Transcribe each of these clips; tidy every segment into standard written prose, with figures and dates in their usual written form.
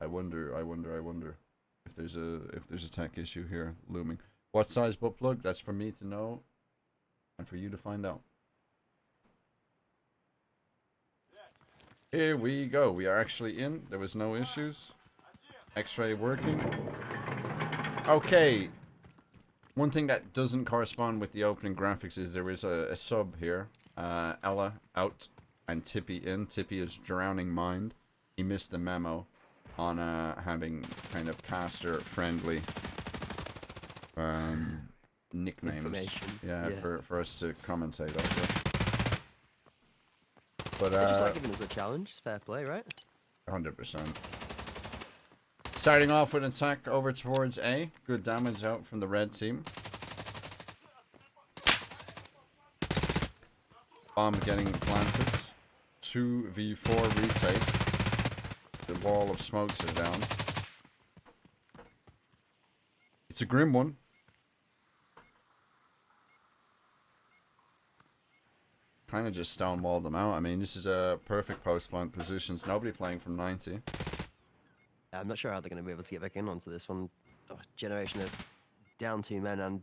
I wonder if there's a tech issue here looming. What size butt plug? That's for me to know, and for you to find out. Here we go. We are actually in. There was no issues. X-ray working. Okay. One thing that doesn't correspond with the opening graphics is there is a sub here. Ella out and Tippy in. Tippy is drowning mind. He missed the memo on having kind of caster-friendly nicknames. Yeah, for us to commentate over. But They're just like giving us a challenge. It's fair play, right? 100%. Starting off with an attack over towards A. Good damage out from the red team. Bomb getting planted. 2v4 retake. The wall of smokes are down. It's a grim one. Kind of just stonewalled them out. I mean, this is a perfect post-plant positions. Nobody playing from 90. I'm not sure how they're going to be able to get back in onto this one. Oh, generation of down 2 men and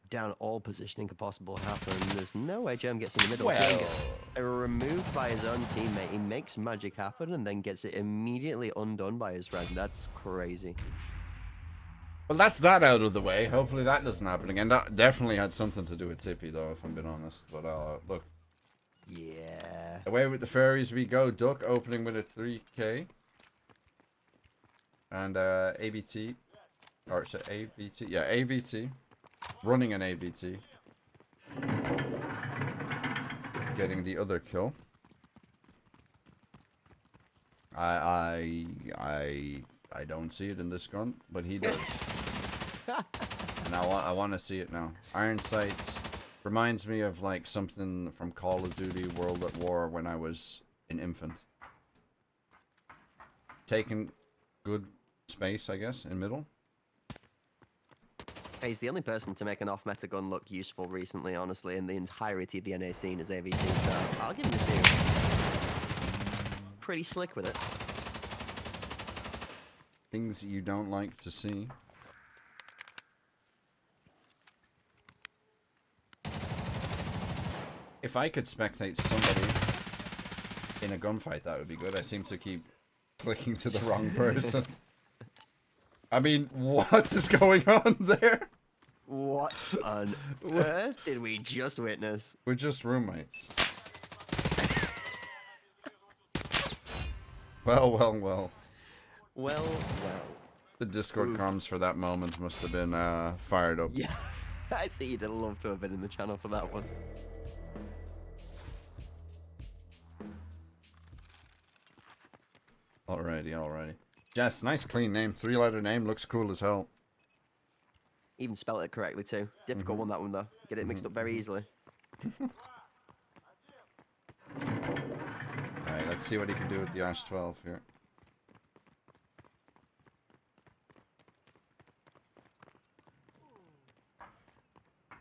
down all positioning could possibly happen. There's no way Germ gets in the middle. Germ gets removed by his own teammate. He makes magic happen and then gets it immediately undone by his friend. That's crazy. Well, that's that out of the way. Hopefully that doesn't happen again. That definitely had something to do with Tippy, though, if I'm being honest. But look. Yeah. Away with the fairies we go. Duck opening with a 3k. And ABT. Or so ABT. Yeah, AVT. Running an ABT. Getting the other kill. I don't see it in this gun, but he does. And I want to see it now. Iron sights reminds me of like something from Call of Duty World at War when I was an infant. Taking good space, I guess, in middle. He's the only person to make an off-meta gun look useful recently, honestly, in the entirety of the NA scene as AVT, so I'll give him the 2. Pretty slick with it. Things you don't like to see. If I could spectate somebody in a gunfight, that would be good. I seem to keep clicking to the wrong person. I mean, what is going on there? What on earth did we just witness? We're just roommates. Well. Well. The Discord comms for that moment must have been fired up. Yeah, I see you'd love to have been in the channel for that one. Alrighty. Jess, nice clean name. 3-letter name, looks cool as hell. Even spell it correctly too. Difficult one, that one though. Get it mixed up very easily. Alright, let's see what he can do with the Ash 12 here.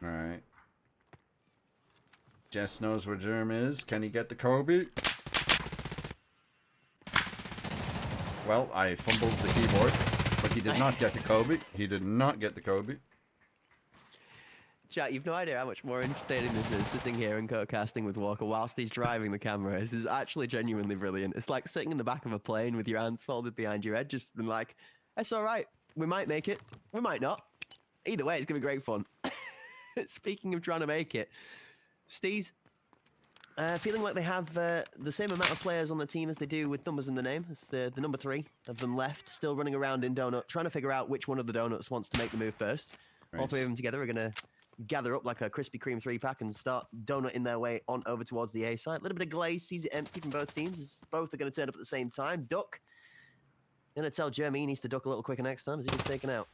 Alright. Jess knows where Germ is. Can he get the Kobe? Well, I fumbled the keyboard, but he did not get the Kobe. He did not get the Kobe. Chat, you've no idea how much more entertaining this is, sitting here and co-casting with Walker whilst he's driving the camera. This is actually genuinely brilliant. It's like sitting in the back of a plane with your hands folded behind your head, just been like, it's alright, we might make it, we might not. Either way, it's going to be great fun. Speaking of trying to make it, Steez, feeling like they have the same amount of players on the team as they do with numbers in the name. It's the number 3 of them left, still running around in Donut, trying to figure out which one of the Donuts wants to make the move first. Nice. All 3 of them together are going to gather up like a Krispy Kreme 3-pack and start donutting their way on over towards the A side. A little bit of glaze, sees it empty from both teams. As both are going to turn up at the same time. Duck. Going to tell Jeremy he needs to duck a little quicker next time as he gets taken out.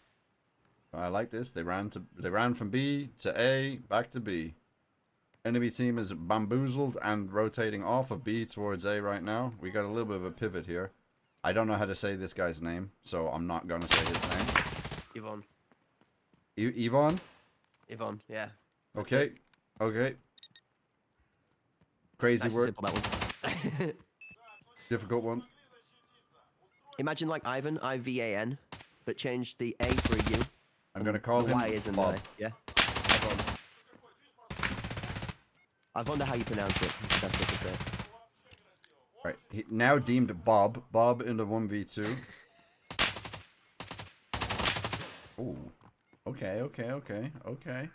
I like this. They ran from B to A, back to B. Enemy team is bamboozled and rotating off of B towards A right now. We got a little bit of a pivot here. I don't know how to say this guy's name, so I'm not going to say his name. Yvonne. Yvonne? Yvonne, yeah. Okay. Okay. Crazy nice word. Simple, that one. Difficult one. Imagine like Ivan, I-V-A-N, but change the A for a U. I'm gonna call him Y is in Bob. there. Yeah. I wonder how you pronounce it. That's what to say. Right, he now deemed Bob. Bob in the 1v2. Ooh. Okay, okay, okay, okay.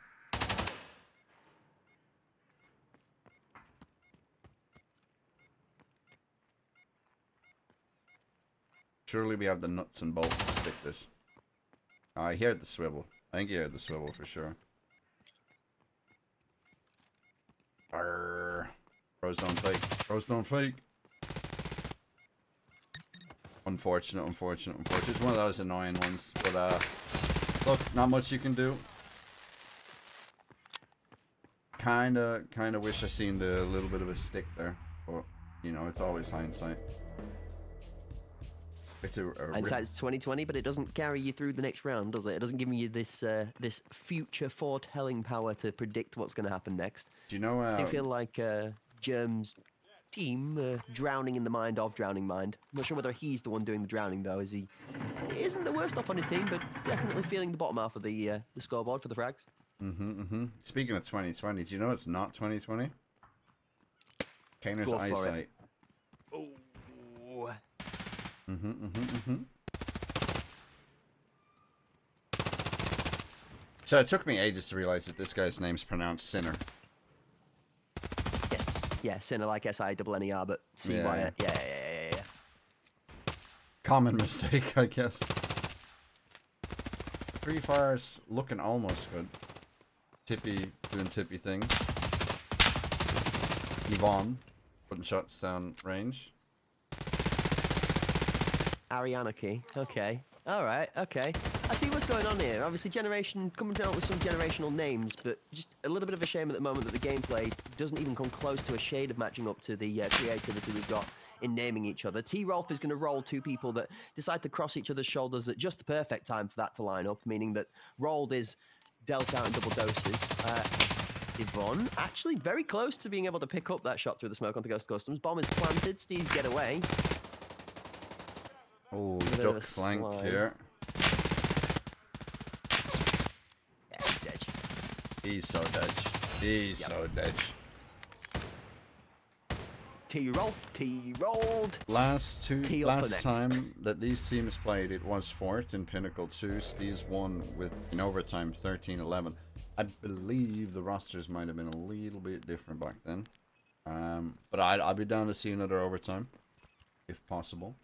Surely we have the nuts and bolts to stick this. Oh, I heard the swivel. I think you heard the swivel for sure. Arrgh. Pros don't fake. Pros don't fake. Unfortunate, unfortunate, unfortunate. It's one of those annoying ones. But, look, not much you can do. Kinda wish I seen the little bit of a stick there. But, you know, it's always hindsight. It's a Hindsight's 2020, but it doesn't carry you through the next round, does it? It doesn't give you this this future foretelling power to predict what's going to happen next. Do you know? Do you feel like Germ's team drowning in the mind of Drowning Mind? I'm not sure whether he's the one doing the drowning though. He isn't the worst off on his team, but definitely feeling the bottom half of the scoreboard for the frags. Speaking of 2020, do you know it's not 2020? Kaner's Go for eyesight. Oh. So it took me ages to realize that this guy's name's pronounced Sinner. Yes. Yeah, Sinner like S-I-N-N-E-R, but C-Y. Yeah. Common mistake, I guess. Free Fire's looking almost good. Tippy doing tippy things. Yvonne putting shots down range. Arianarchy. Okay. Alright, okay. I see what's going on here. Obviously, coming out with some generational names, but just a little bit of a shame at the moment that the gameplay doesn't even come close to a shade of matching up to the creativity we've got in naming each other. T-Rolf is going to roll two people that decide to cross each other's shoulders at just the perfect time for that to line up, meaning that rolled is dealt out in double doses. Yvonne, actually very close to being able to pick up that shot through the smoke onto Ghost Customs. Bomb is planted. Steve's get away. Oh, duck flank here. Yeah, he's dead. He's so dead. He's so dead. T-rolled. Last time that these teams played, it was fourth in Pinnacle 2. Steve's won with in overtime 13-11. I believe the rosters might have been a little bit different back then. But I'd be down to see another overtime, if possible.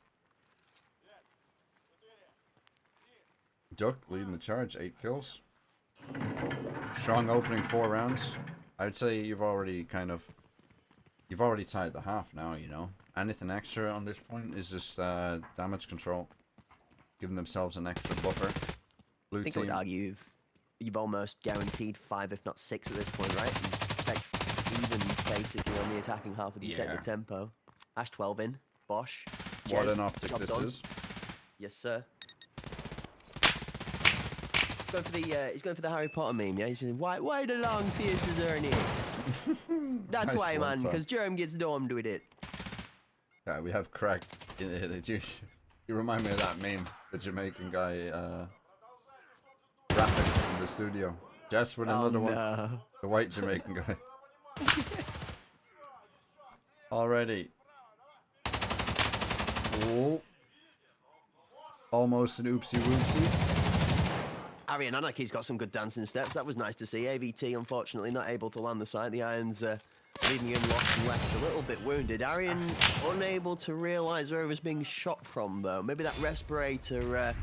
Duck leading the charge, 8 kills. Strong opening 4 rounds. I'd say you've already tied the half now, you know. Anything extra on this point is just damage control. Giving themselves an extra buffer. Blue I think team. I would argue you've almost guaranteed 5, if not 6 at this point, right? You expect even basically on the attacking half of the set the tempo. Ash 12 in. Bosch. What Jez, an optic this is. Yes, sir. He's going for the Harry Potter meme, yeah? He's saying, why the long faces are in here? That's Nice why, one, man, son. because Jerem gets domed with it. Yeah, we have cracked. You remind me of that meme, the Jamaican guy rapping in the studio. Jess with another one. The white Jamaican guy. Already. Oh. Almost an oopsie whoopsie. Arian Anarchy's got some good dancing steps. That was nice to see. AVT, unfortunately, not able to land the sight. The Irons leaving him lost and left a little bit wounded. Arian unable to realise where he was being shot from, though. Maybe that respirator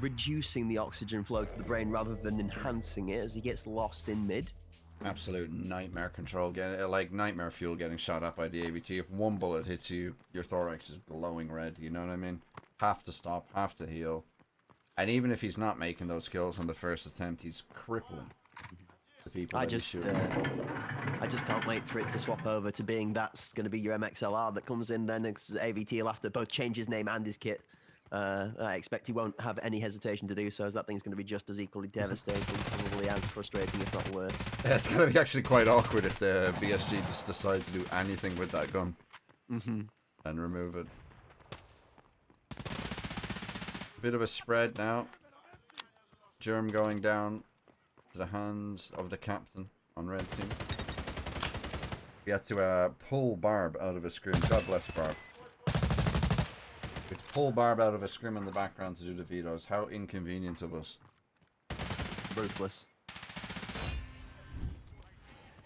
reducing the oxygen flow to the brain rather than enhancing it as he gets lost in mid. Absolute nightmare control. Like nightmare fuel getting shot at by the AVT. If one bullet hits you, your thorax is glowing red. You know what I mean? Have to stop, have to heal. And even if he's not making those kills on the first attempt, he's crippling the people I just can't wait for it to swap over to being that's going to be your MXLR that comes in then. AVT will have to both change his name and his kit. I expect he won't have any hesitation to do so, as that thing's going to be just as equally devastating, probably as frustrating, if not worse. Yeah, it's going to be actually quite awkward if the BSG just decide to do anything with that gun and remove it. Bit of a spread now. Germ going down to the hands of the captain on red team. We had to pull Barb out of a scrim. God bless Barb. We had to pull Barb out of a scrim in the background to do the vetoes. How inconvenient of us. Ruthless.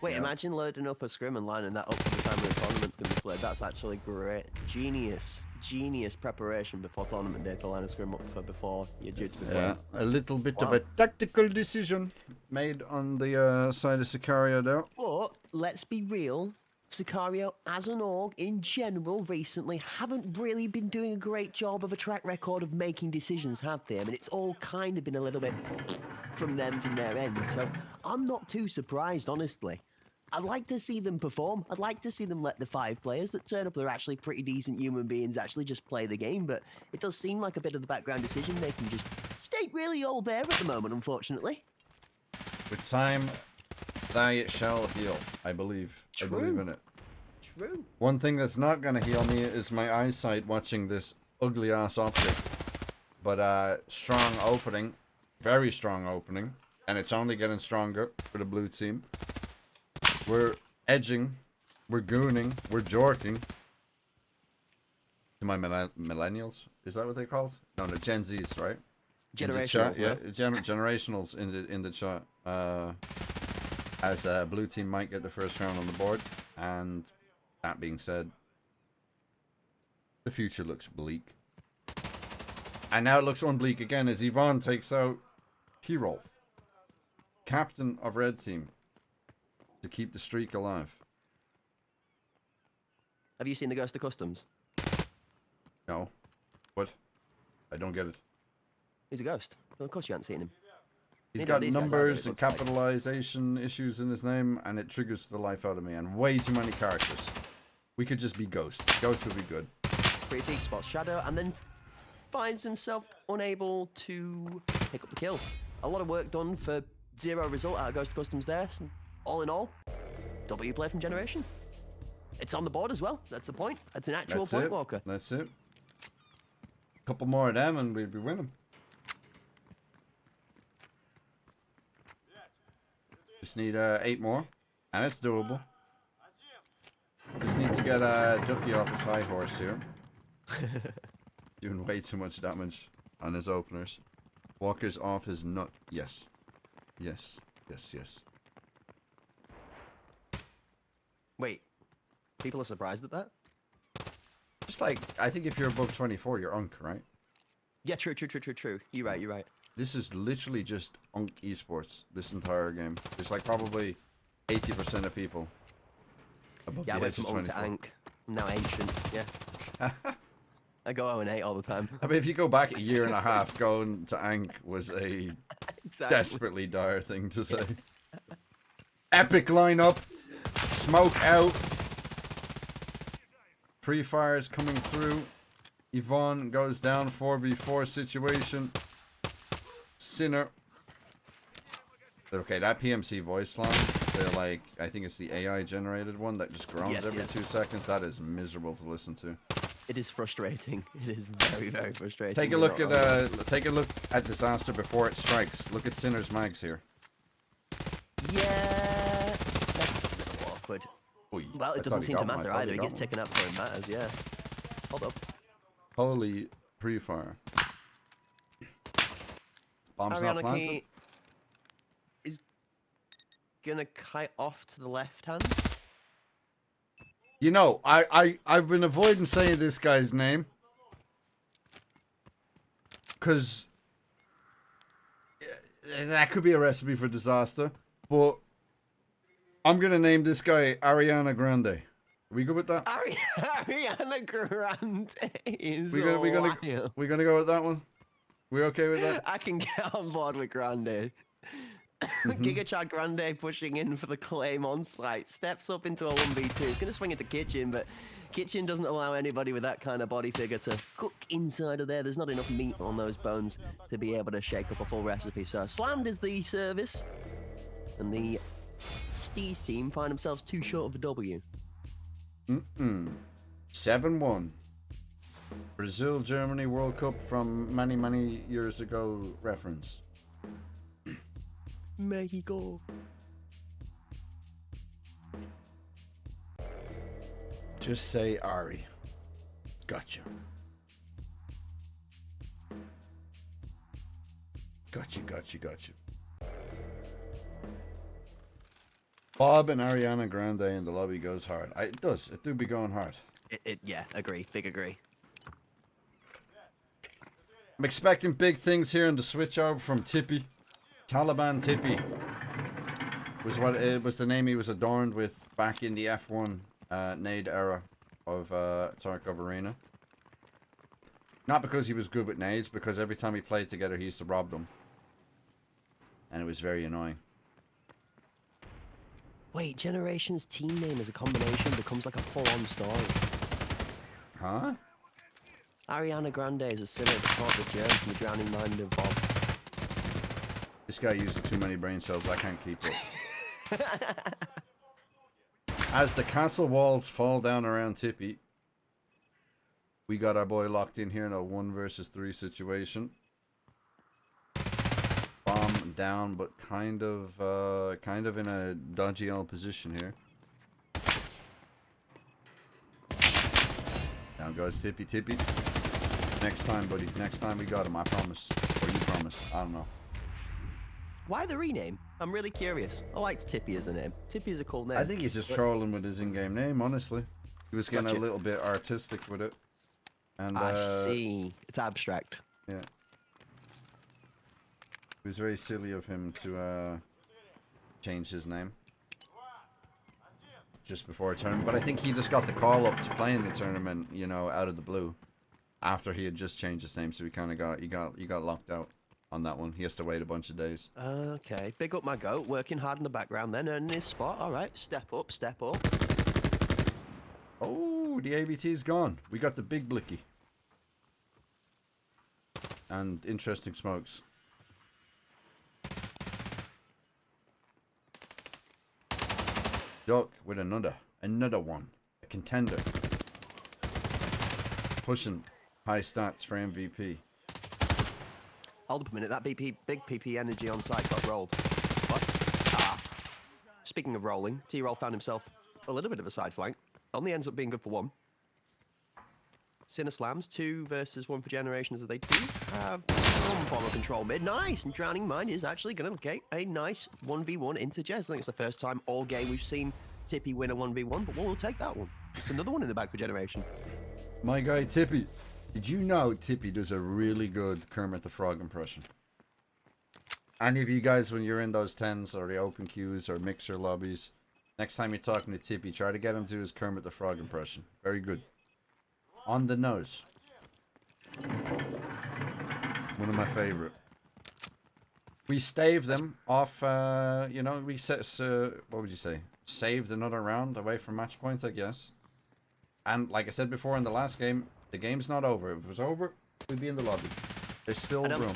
Wait, Yeah. imagine loading up a scrim and lining that up for the time when the tournament's going to be played. That's actually great. Genius preparation before tournament day to line a scrim up for before you're due to be played. Yeah, a little bit of Wow. a tactical decision made on the side of Sicario though. But let's be real, Sicario as an org in general recently haven't really been doing a great job of a track record of making decisions, have they? I mean, it's all kind of been a little bit from their end. So I'm not too surprised, honestly. I'd like to see them perform. I'd like to see them let the 5 players that turn up, they're actually pretty decent human beings, actually just play the game. But it does seem like a bit of the background decision making just ain't really all there at the moment, unfortunately. With time, it shall heal. I believe. I believe in it. True. One thing that's not gonna heal me is my eyesight watching this ugly ass optic. But strong opening, very strong opening, and it's only getting stronger for the blue team. We're edging, we're gooning, we're jorking. To my millennials, is that what they're called? No, the Gen Zs, right? Generational. Yeah, generationals in the chat. As blue team might get the first round on the board, and that being said, the future looks bleak. And now it looks unbleak again as Yvonne takes out T-Rolf, captain of red team, to keep the streak alive. Have you seen the Ghost of Customs? No. What? I don't get it. He's a ghost. Well, of course you haven't seen him. He's You know, got these guys are numbers really and good, like- capitalization issues in his name, and it triggers the life out of me. And way too many characters. We could just be Ghost. Ghost would be good. Pretty deep spot Shadow, and then finds himself unable to pick up the kill. A lot of work done for 0 result out of Ghost of Customs there. So all in all, W play from Generation. It's on the board as well. That's the point. That's an actual That's point it. walker. That's it. Couple more of them, and we'd be winning. Just need 8 more, and it's doable. Just need to get Ducky off his high horse here. Doing way too much damage on his openers. Walker's off his nut. Yes. Yes. Yes, yes. Wait, people are surprised at that? Just like, I think if you're above 24, you're Unk, right? Yeah, true. You're right. This is literally just Unk esports, this entire game. There's like probably 80% of people above Yeah, I the went age of from Unk to 24. Ank. I'm now ancient, yeah. I go 0-8 all the time. I mean, if you go back a year and a half, going to Ank was a Exactly. desperately dire thing to say. Epic lineup. Smoke out. Pre-fires coming through. Yvonne goes down. 4v4 situation. Sinner. Okay, that PMC voice line, they're like, I think it's the AI generated one that just groans Yes, every yes. 2 seconds. That is miserable to listen to. It is frustrating. It is very, very frustrating. Take a You're look not at wrong. take a look at disaster before it strikes. Look at Sinner's mags here. Yeah, that's a little awkward. Oy, Well, I it thought doesn't he seem to got one. I matter thought either. he It got gets one. taken up before it matters, yeah. Hold up. Holy pre-fire. Bomb's not Ariana planted. Key is gonna kite off to the left hand. You know, I've been avoiding saying this guy's name. Because that could be a recipe for disaster. But I'm going to name this guy Ariana Grande. Are we good with that? Ariana Grande is We gonna wild. go with that one? We okay with that? I can get on board with Grande. Giga Chad Grande pushing in for the claim on site. Steps up into a 1v2. He's going to swing into Kitchen, but Kitchen doesn't allow anybody with that kind of body figure to cook inside of there. There's not enough meat on those bones to be able to shake up a full recipe. So slammed is the service. And the STE3Z team find themselves too short of a W. 7-1. Brazil, Germany, World Cup from many, many years ago reference. Mexico. Just say Ari. Gotcha. Gotcha. Bob and Ariana Grande in the lobby goes hard. It does. It do be going hard. Yeah, agree. Big agree. I'm expecting big things here in the switch over from Tippy. Taliban Tippy was what it was the name he was adorned with back in the F1 nade era of Tarkov Arena. Not because he was good with nades, because every time we played together he used to rob them. And it was very annoying. Wait, Generation's team name as a combination becomes like a full-on story. Huh? Ariana Grande is a sinner that caught the germ from the drowning mind of Bob. This guy uses too many brain cells, I can't keep up. As the castle walls fall down around Tippy, we got our boy locked in here in a 1 versus 3 situation. Bomb down, but kind of in a dodgy old position here. Down goes Tippy. Next time, buddy. Next time we got him, I promise. Or you promise. I don't know. Why the rename? I'm really curious. I liked Tippy as a name. Tippy is a cool name. I think he's just trolling with his in-game name, honestly. He was getting Gotcha. a little bit artistic with it. And I see. It's abstract. yeah. It was very silly of him to change his name just before a tournament. But I think he just got the call up to play in the tournament, you know, out of the blue, after he had just changed his name. So he kind of got locked out on that one. He has to wait a bunch of days. Okay, big up my goat, working hard in the background then, earning his spot. All right, step up. Oh, the ABT's gone. We got the big blicky. And interesting smokes. Duck with another one. A contender. Pushing high stats for MVP. Hold up a minute, that big PP energy on site got rolled. What? Speaking of rolling, T-Roll found himself a little bit of a side flank. Only ends up being good for 1. Sinner slams, 2 versus 1 for Generations, as they do have some form of control mid. Nice! And Drowning Mind is actually going to get a nice 1v1 into Jez. I think it's the first time all game we've seen Tippy win a 1v1, but we'll take that one. Just another one in the bag for Generation. My guy Tippy. Did you know Tippy does a really good Kermit the Frog impression? Any of you guys, when you're in those 10s or the open queues or mixer lobbies, next time you're talking to Tippy, try to get him to do his Kermit the Frog impression. Very good. On the nose. One of my favorite. We staved them off, you know, we set, what would you say? Saved another round away from match points, I guess. And like I said before in the last game, the game's not over. If it was over, we'd be in the lobby. There's still room.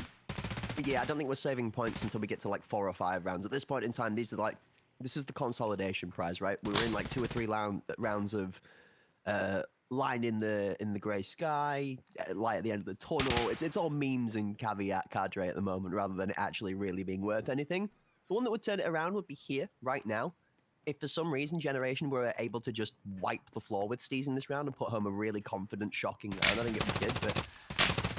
Yeah, I don't think we're saving points until we get to like 4 or 5 rounds. At this point in time, this is the consolidation prize, right? We were in like 2 or 3 rounds of line in the grey sky, light at the end of the tunnel. It's all memes and caveat cadre at the moment, rather than it actually really being worth anything. The one that would turn it around would be here, right now. If for some reason Generation were able to just wipe the floor with Steez in this round and put home a really confident, shocking round, I think it would be good, but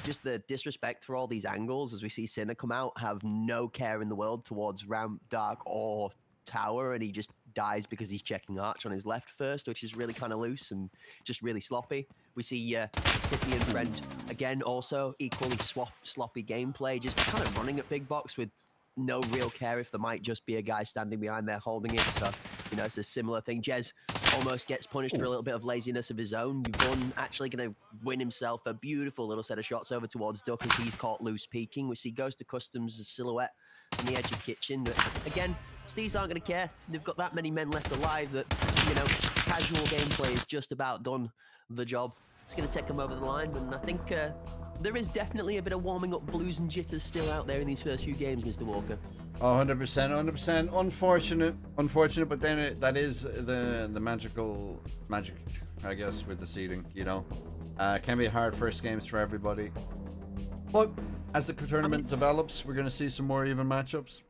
just the disrespect for all these angles as we see Sinner come out, have no care in the world towards ramp, dark, or tower, and he just dies because he's checking arch on his left first, which is really kind of loose and just really sloppy. We see Tippy and Friend, again, also equally sloppy gameplay, just kind of running at big box with no real care if there might just be a guy standing behind there holding it. So, you know, it's a similar thing. Jez almost gets punished for a little bit of laziness of his own. Yvonne actually going to win himself a beautiful little set of shots over towards Duck as he's caught loose peeking. We see Ghost of Customs' silhouette on the edge of kitchen. But again, Steez aren't going to care. They've got that many men left alive that, you know, casual gameplay is just about done the job. It's going to take them over the line, and I think there is definitely a bit of warming up blues and jitters still out there in these first few games, Mr. Walker. 100%, 100%. Unfortunate, but then that is the magic, I guess, with the seeding, you know. Can be hard first games for everybody. But as the tournament develops, we're going to see some more even matchups.